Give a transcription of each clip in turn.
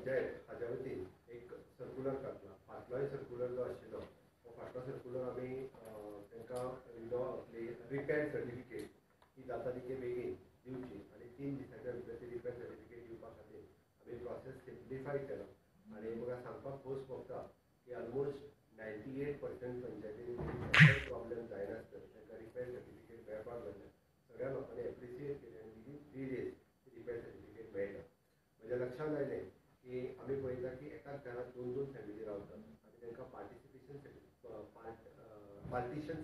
पंचायत हाज्या वतीन एक सर्क्युलर काडला. फाटलोय सर्क्युलर जो आशिल्लो तो फाटलो सर्क्युलर आमी तांकां रिपेर सर्टिफिकेट ही जाता तितके बेगीन दिवची आनी 3 दिसांच्या भितर ती रिपेर सर्टिफिकेट दिवपा खातीर आमी प्रोसेस सिम्प्लिफाय केलो. आनी म्हाका सांगपाक खोस भोगता की ऑलमोस्ट 98% पंचायतींनी प्रॉब्लेम जायनासतना तांकां रिपेर सर्टिफिकेट मेळपाक लागलें. सगळ्या लोकांनी एप्रिशिएट केलें आनी विदीन 3 days रिपेर सर्टिफिकेट मेळटा. म्हज्या लक्षांत आयलें की आमी पळयता की एकाच घरांत 2-2 फॅमिली रावतात आनी तांकां पार्टिशन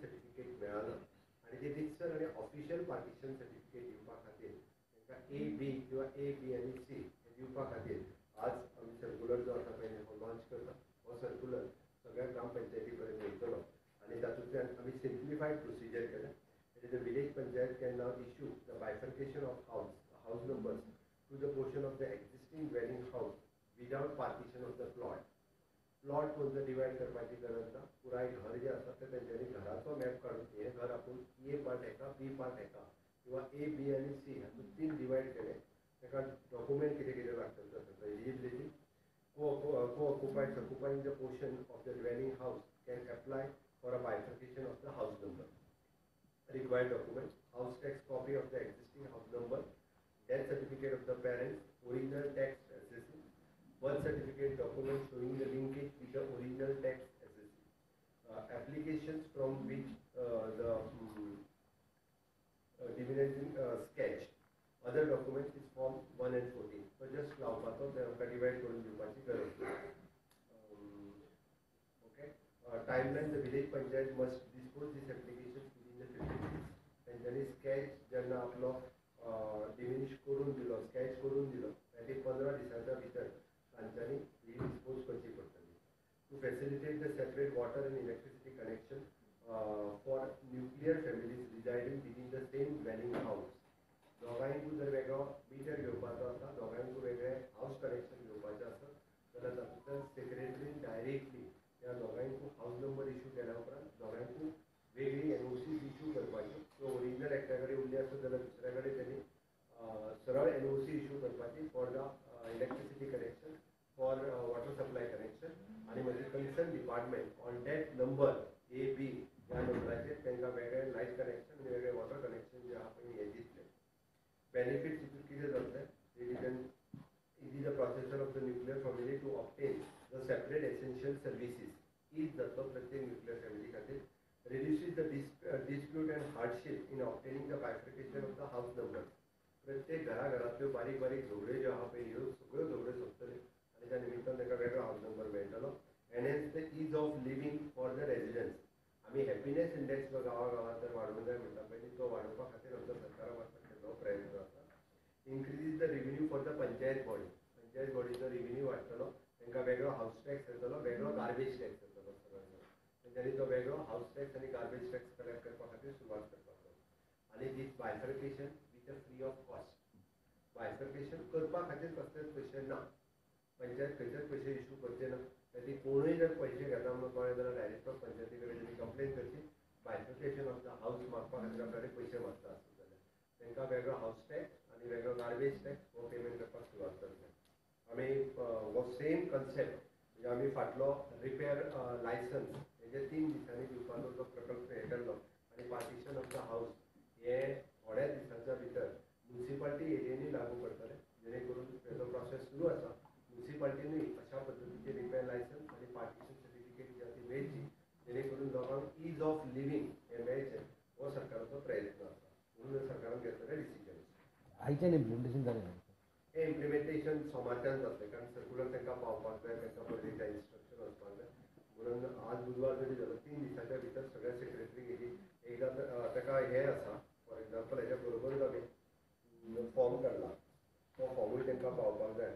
सर्टिफिकेट मेळना आनी ते रितसर आनी ऑफिशियल पार्टिशन सर्टिफिकेट दिवपा खातीर तांकां A-B किंवा A-B आनी C हे दिवपा खातीर आज आमी सर्क्युलर जो आसा पळय हो लॉन्च करता. हो सर्क्युलर सगळ्या ग्रामपंचायती पर्यंत वयतलो आनी तातूंतल्यान आमी सिम्प्लिफायड प्रोसिजर केल्या. The village panchayat can now issue the bifurcation of house numbers to the portion of the existing dwelling house without partition of the plot. Plot कोणतं डिवायड करपाची गरज ना. पुराय घर जे आसा ते तेंच्यांनी घराचो मॅप काडून हे घर आपूण A पार्ट हेका B पार्ट हेका किंवा A, B आनी C हातूंत 3 डिवायड केले. ताका डॉक्युमेंट कितें कितें लागतलो आसा eligibility co-occupied occupying the portion of the dwelling house can apply for a bifurcation of the house number. Required document: house tax copy of the existing house number, death certificate of the parents, original tax assessment, birth certificate document showing the linkage with the original tax assessment, applications from which the divinizing sketch, other documents is form 1 and 14. So just लावपाचो ते divide करून दिवपाची गरज. Okay. Timeline: the village panchayat must dispose these applications within the 15 days. त्यांनी sketch जेन्ना आपलो diminish करून दिलो, स्केच करून दिलो, ते 15 दिसांच्या भितर तांच्यांनी ही डिस्पोज करची पडटली. To facilitate the separate water and electricity connection for nuclear families residing within the same dwelling house. दोगांयकूय जर वेगळो मिटर घेवपाचो आसा, दोगांयकूय वेगळे हाऊस कनेक्शन घेवपाचें आसा जाल्यार तातूंतल्यान सेक्रेटरीन डायरेक्टली त्या दोगांयकूय हाऊस नंबर इश्यू केल्या उपरांत दोगांयकूय वेगळी NOC इश्यू करपाची. सो ओरिजिनल एकट्या कडेन उरली आसत जाल्यार दुसऱ्या कडेन त्यांनी सरळ NOC इश्यू करपाची for the electricity connection, for water supply connection आनी मागीर concern department on that number A-B ह्या नंबराचेर तांकां वेगळें लायट कनेक्शन आनी वेगळें वॉटर कनेक्शन जे आहा पळय हें दितलें. बेनिफिट्स हितून कितें जातलें? It is the processor of the nuclear family to obtain the separate essential services. इज जातलो प्रत्येक न्युक्लियर फॅमिली खातीर. Reduces the dispute and hardship in obtaining the bifurcation of the house number. प्रत्येक घराघरांतल्यो बारीक बारीक झगड्यो ज्यो आहा पळय ह्यो सगळ्यो झगड्यो सोंपतल्यो आनी त्या निमित्तान ताका वेगळो हाऊस नंबर मेळटलो. Enhance the ease of living for the residents. आमी हॅपिनेस इंडेक्स जो गांवागांवांत जर वाडोवंक जाय म्हणटा पळय तो वाडोवपा खातीर आमचो सरकारा मार्फत केल्लो प्रयत्न आसा. Increases the revenue for the panchayat body. Panchayat बॉडीचो रेव्हेन्यू वाडटलो. तांकां वेगळो हाऊस टॅक्स येतलो, वेगळो गार्बेज टॅक्स येतलो. त्यांनी तो वेगळो हाऊस टॅक्स आनी गार्बेज टॅक्स कलेक्ट करपा खातीर सुरवात करपाचो. आनी दीस bifurcation with a free of cost. Bifurcation करपा खातीर कसलेच पयशे ना. पंचायत खंयचेच पयशे इश्यू करचे ना. ती कोणूय जर पयशे घेता म्हणून कळ्ळें जाल्यार डायरेक्ट ऑफ पंचायती कडेन त्यांनी कंप्लेन करची. बायफर्केशन ऑफ द हाऊस मागपा खातीर आपल्याकडे पयशे मागता आसत जाल्यार तांकां वेगळो हाऊस टॅक्स आनी वेगळो गार्बेज टॅक्स हो पेमेंट करपाक सुरवात करतले. आमी हो सेम कन्सेप्ट म्हणजे आमी फाटलो रिपेर लायसन्स हे 3 दिसांनी दिवपाचो जो प्रकल्प हे केल्लो आनी पार्टिशन ऑफ द हाऊस हे थोड्या दिसांच्या भितर म्युनिसिपालिटी एरियांनी लागू करतले. जेणे करून तेजो प्रोसेस सुरू आसा. म्युनिसिपालिटीनूय अशा पद्दतीचे रिपेर लायसन्स आनी पार्टिशन सर्टिफिकेट जी आसा ती मेळची जेणे करून लोकांक इज ऑफ लिव्हिंग हे मेळचें हो सरकाराचो प्रयत्न आसा. म्हणून सरकारान घेतलेले डिसिजन. आयच्यान इम्प्लिमेंटेशन जालें. हे इम्प्लिमेंटेशन सोमारच्यान जातलें कारण सर्क्युलर तांकां पावपाक जाय, तांकां पयलीं त्या इन्स्ट्रक्शन वचपाक जाय. म्हणून आज बुधवार जरी जालो 3 दिसांच्या भितर सगळ्या सेक्रेटरी गेली. एकदां ताका हे आसा फॉर एग्जाम्पल हेच्या बरोबरूच आमी फॉर्म काडला. तो फॉर्मूय तांकां पावपाक जाय.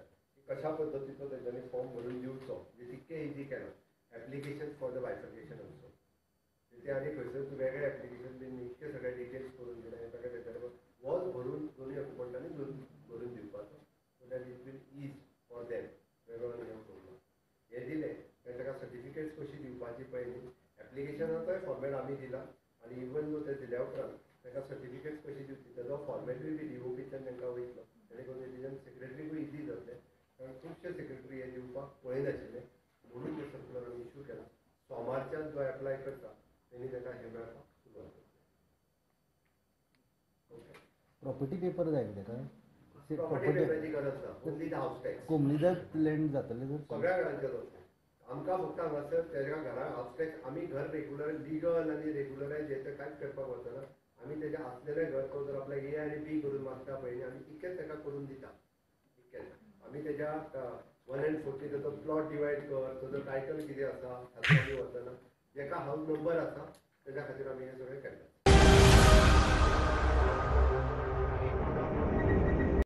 कशा पद्दतीचो तेंच्यांनी फॉर्म भरून दिवचो म्हणजे तितकें इजी केलां. Application for the bifurcation also ते आनी खंयसर तूं वेगळें एप्लिकेशन बीन इतके सगळे डिटेल्स करून दिले ताका तेंच्यांनी वच भरून दोनूय ऑक्युपंटांनी भरून दिवपाचो. So that it will is for them. वेगळो नियम करूं हे दिलें ताका सर्टिफिकेट्स कशी दिवपाची पळय न्ही. एप्लिकेशनाचोय फॉर्मेट आमी दिला आनी इवन जो ते दिल्या उपरांत ताका सर्टिफिकेट्स कशी दिवची तेजो फॉर्मेटूय बी DOPच्यान तांकां वयतलो. जेणे करून डिसिजन सेक्रेटरीकूय इजी खुबशे सेक्रेटरी हे दिवपाक पळयनाशिल्ले म्हणून ते सर्क्युलर आमी इश्यू केला. सोमारच्यान जो एप्लाय करता तेणी ताका हे मेळपाक सुरवात करतली. प्रॉपर्टी पेपर जाय न्ही ताका प्रॉपर्टी पेपराची गरज ना, ओन्ली द हाऊस टॅक्स. कोमलीदाद लँड जातले जर सगळ्या घरांचे जातले. आमकां फक्त हांगासर तेज्या घराक हाऊस टॅक्स आमी घर रेग्युलर लिगल आनी रेग्युलरायज हें कांयच करपाक वचना. आमी तेजें आसलेलें घर तो जर आपल्याक ए आनी बी करून मागता पळय न्ही आमी तितकेंच ताका करून दिता. इतकेंच आमी तेज्या 140 ताचो प्लॉट डिवायड कर, ताचो टायटल कितें आसा हातूंत आमी वचना. जेका हाऊस नंबर आसा तेज्या खातीर आमी हें सगळें केलें.